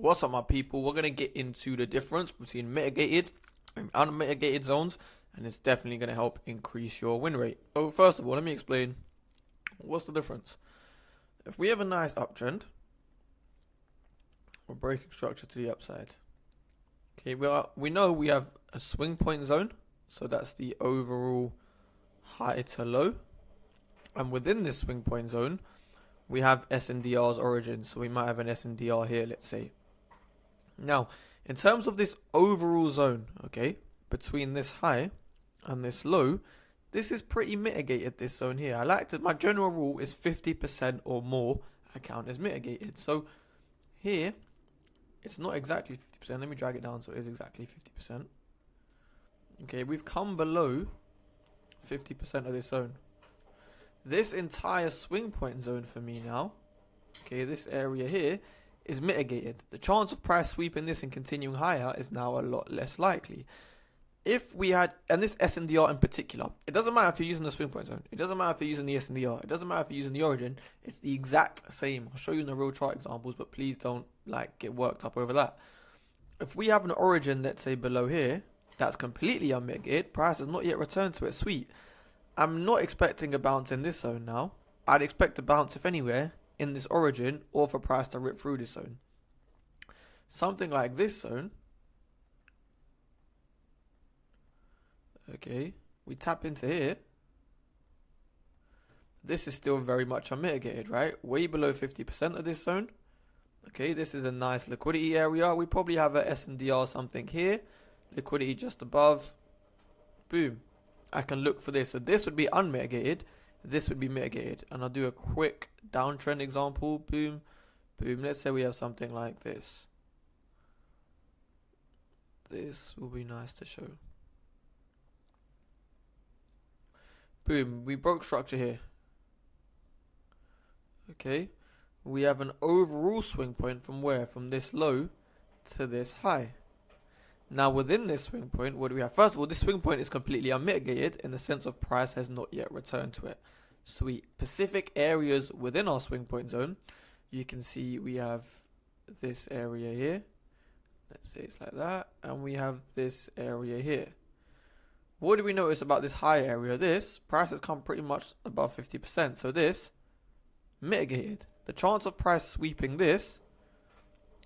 What's up, my people? We're going to get into the difference between mitigated and unmitigated zones, and it's definitely going to help increase your win rate. So first of all, let me explain what's the difference. If we have a nice uptrend, we're breaking structure to the upside. Okay, we know we have a swing point zone, so that's the overall high to low, and within this swing point zone, we have SNDR's origin, so we might have an SNDR here, let's say. Now, in terms of this overall zone, okay, between this high and this low, this is pretty mitigated, this zone here. I like to, my general rule is 50% or more I count as mitigated. So here, it's not exactly 50%. Let me drag it down so it is exactly 50%. Okay, we've come below 50% of this zone. This entire swing point zone for me now, okay, this area here, is mitigated. The chance of price sweeping this and continuing higher is now a lot less likely. If we had, and this SNDR in particular, it doesn't matter if you're using the swing point zone, it doesn't matter if you're using the SNDR, it doesn't matter if you're using the origin, it's the exact same. I'll show you in the real chart examples, but please don't get worked up over that. If we have an origin, let's say below here, that's completely unmitigated, price has not yet returned to its sweep. I'm not expecting a bounce in this zone now. I'd expect a bounce, if anywhere, in this origin, or for price to rip through this zone. Something like this zone. Okay, we tap into here. This is still very much unmitigated, right? Way below 50% of this zone. Okay, this is a nice liquidity area. We probably have a SNDR something here. Liquidity just above. Boom. I can look for this. So this would be unmitigated. This would be mitigated. And I'll do a quick downtrend example. Boom. Boom. Let's say we have something like this. This will be nice to show. Boom. We broke structure here. Okay. We have an overall swing point from where? From this low to this high. Now within this swing point, what do we have? First of all, this swing point is completely unmitigated in the sense of price has not yet returned to it. Sweet. Specific areas within our swing point zone, you can see we have this area here. Let's say it's like that. And we have this area here. What do we notice about this high area? This price has come pretty much above 50%. So this, mitigated. The chance of price sweeping this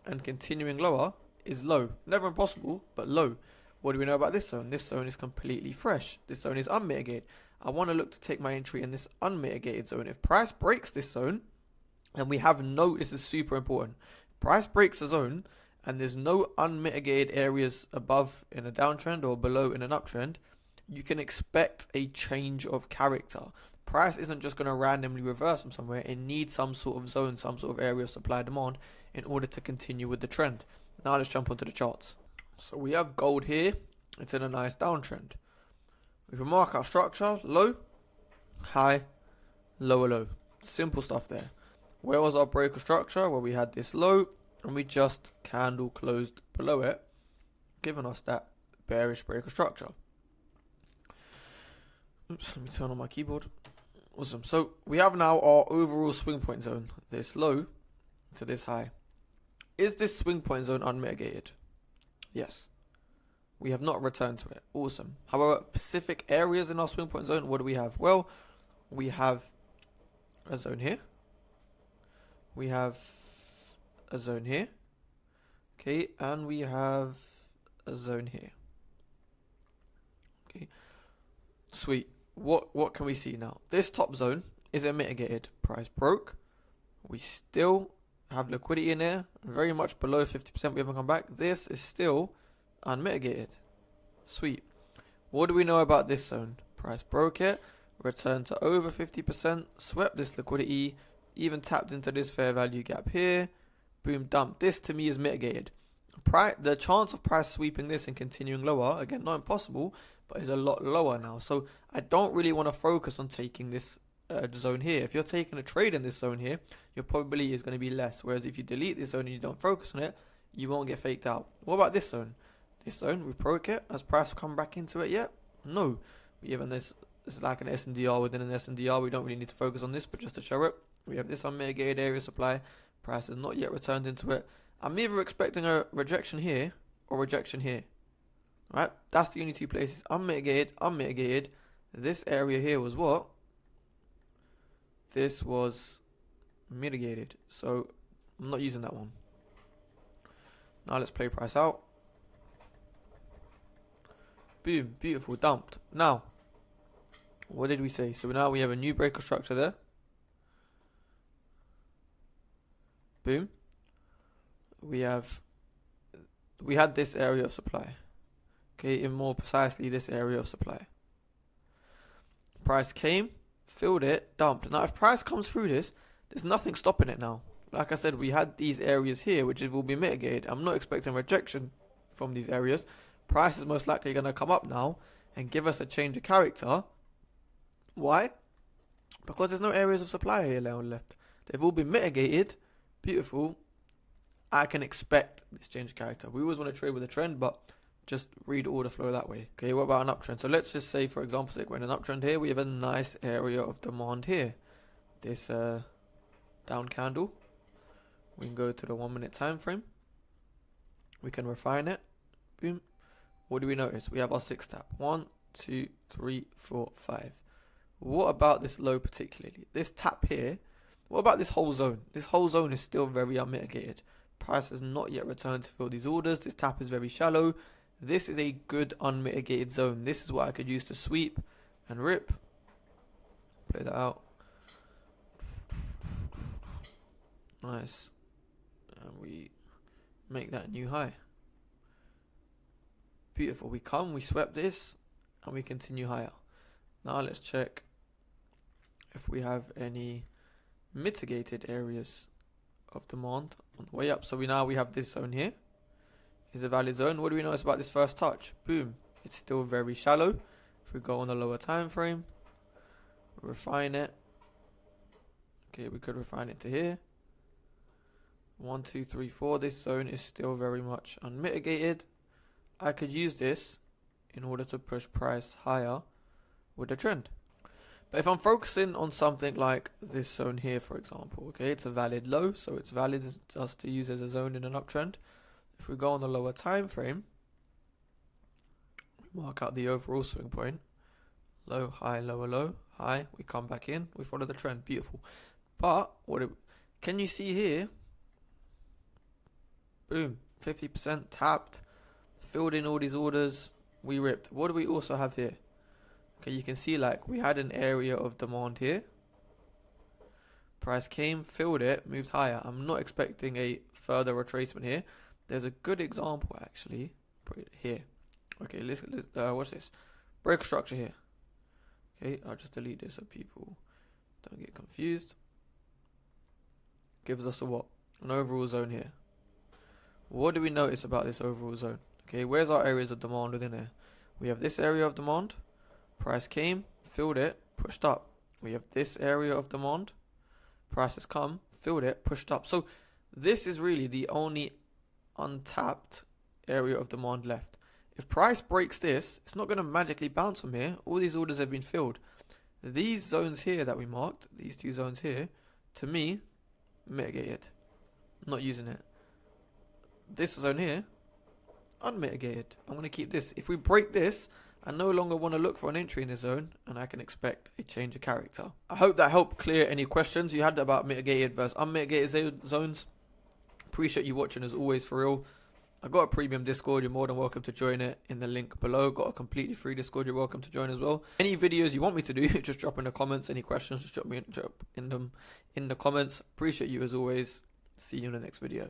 and continuing lower is low. Never impossible, but low. What do we know about this zone? This zone is completely fresh. This zone is unmitigated. I want to look to take my entry in this unmitigated zone. If price breaks this zone, and we have no, this is super important. Price breaks a zone, and there's no unmitigated areas above in a downtrend or below in an uptrend, you can expect a change of character. Price isn't just going to randomly reverse from somewhere. It needs some sort of zone, some sort of area of supply demand in order to continue with the trend. Now let's jump onto the charts. So we have gold here. It's in a nice downtrend. We can mark our structure. Low, high, lower, low. Simple stuff there. Where was our breaker structure? Well, we had this low and we just candle closed below it, giving us that bearish breaker structure. Oops, let me turn on my keyboard. Awesome. So we have now our overall swing point zone. This low to this high. Is this swing point zone unmitigated? Yes. We have not returned to it. Awesome. However, specific areas in our swing point zone, what do we have? Well, we have a zone here. We have a zone here. Okay, and we have a zone here. Okay. Sweet. What can we see now? This top zone is mitigated. Price broke. We still have liquidity in there, very much below 50%. We haven't come back. This is still unmitigated. Sweet. What do we know about this zone? Price broke it, returned to over 50%, swept this liquidity, even tapped into this fair value gap here. Boom, dump. This to me is mitigated. The chance of price sweeping this and continuing lower, again, not impossible, but is a lot lower now. So I don't really want to focus on taking this zone here. If you're taking a trade in this zone here, your probability is going to be less. Whereas if you delete this zone and you don't focus on it, you won't get faked out. What about this zone? This zone, we broke it. Has price come back into it yet? No. We have this is like an SNDR within an SNDR. We don't really need to focus on this, but just to show it, we have this unmitigated area supply. Price has not yet returned into it. I'm either expecting a rejection here or rejection here. Right? That's the only two places. Unmitigated, unmitigated. This area here was what? This was mitigated. So I'm not using that one. Now let's play price out. Boom, beautiful, dumped. Now, what did we say? So now we have a new breaker structure there. Boom. We had this area of supply. Okay, and more precisely this area of supply. Price came, filled it, dumped. Now if price comes through this, there's nothing stopping it now. Like I said, we had these areas here which will be mitigated. I'm not expecting rejection from these areas. Price is most likely going to come up now and give us a change of character. Why? Because there's no areas of supply here left. They've all been mitigated. Beautiful. I can expect this change of character. We always want to trade with a trend, but just read order flow that way. Okay, what about an uptrend? So let's just say, for example, we're in an uptrend here. We have a nice area of demand here. This down candle. We can go to the 1 minute time frame. We can refine it. Boom. What do we notice? We have our 6 tap. 1, 2, 3, 4, 5. What about this low particularly? This tap here. What about this whole zone? This whole zone is still very unmitigated. Price has not yet returned to fill these orders. This tap is very shallow. This is a good unmitigated zone. This is what I could use to sweep and rip. Play that out. Nice. And we make that new high. Beautiful. We come, we swept this, and we continue higher. Now let's check if we have any mitigated areas of demand on the way up. So we have this zone here. Is a valid zone. What do we notice about this first touch? Boom. It's still very shallow. If we go on a lower time frame, refine it. Okay, we could refine it to here. 1, 2, 3, 4. This zone is still very much unmitigated. I could use this in order to push price higher with the trend. But if I'm focusing on something like this zone here, for example, okay, it's a valid low, so it's valid just to use as a zone in an uptrend. If we go on the lower time frame, we mark out the overall swing point. Low, high, lower, low, high. We come back in. We follow the trend. Beautiful. But can you see here? Boom. 50% tapped. Filled in all these orders. We ripped. What do we also have here? Okay, you can see like we had an area of demand here. Price came, filled it, moved higher. I'm not expecting a further retracement here. There's a good example actually. Put it here. Okay, let's watch this. Break structure here. Okay, I'll just delete this so people don't get confused. Gives us a what? An overall zone here. What do we notice about this overall zone? Okay, where's our areas of demand within there? We have this area of demand. Price came, filled it, pushed up. We have this area of demand. Price has come, filled it, pushed up. So this is really the only untapped area of demand left. If price breaks this, it's not going to magically bounce from here. All these orders have been filled. These zones here that we marked, these two zones here, to me, mitigated. I'm not using it. This zone here, unmitigated. I'm going to keep this. If we break this, I no longer want to look for an entry in this zone, and I can expect a change of character. I hope that helped clear any questions you had about mitigated versus unmitigated zones. Appreciate you watching as always, for real. I got a premium Discord. You're more than welcome to join it in the link below. Got a completely free Discord. You're welcome to join as well. Any videos you want me to do, just drop in the comments. Any questions, just drop in them in the comments. Appreciate you as always. See you in the next video.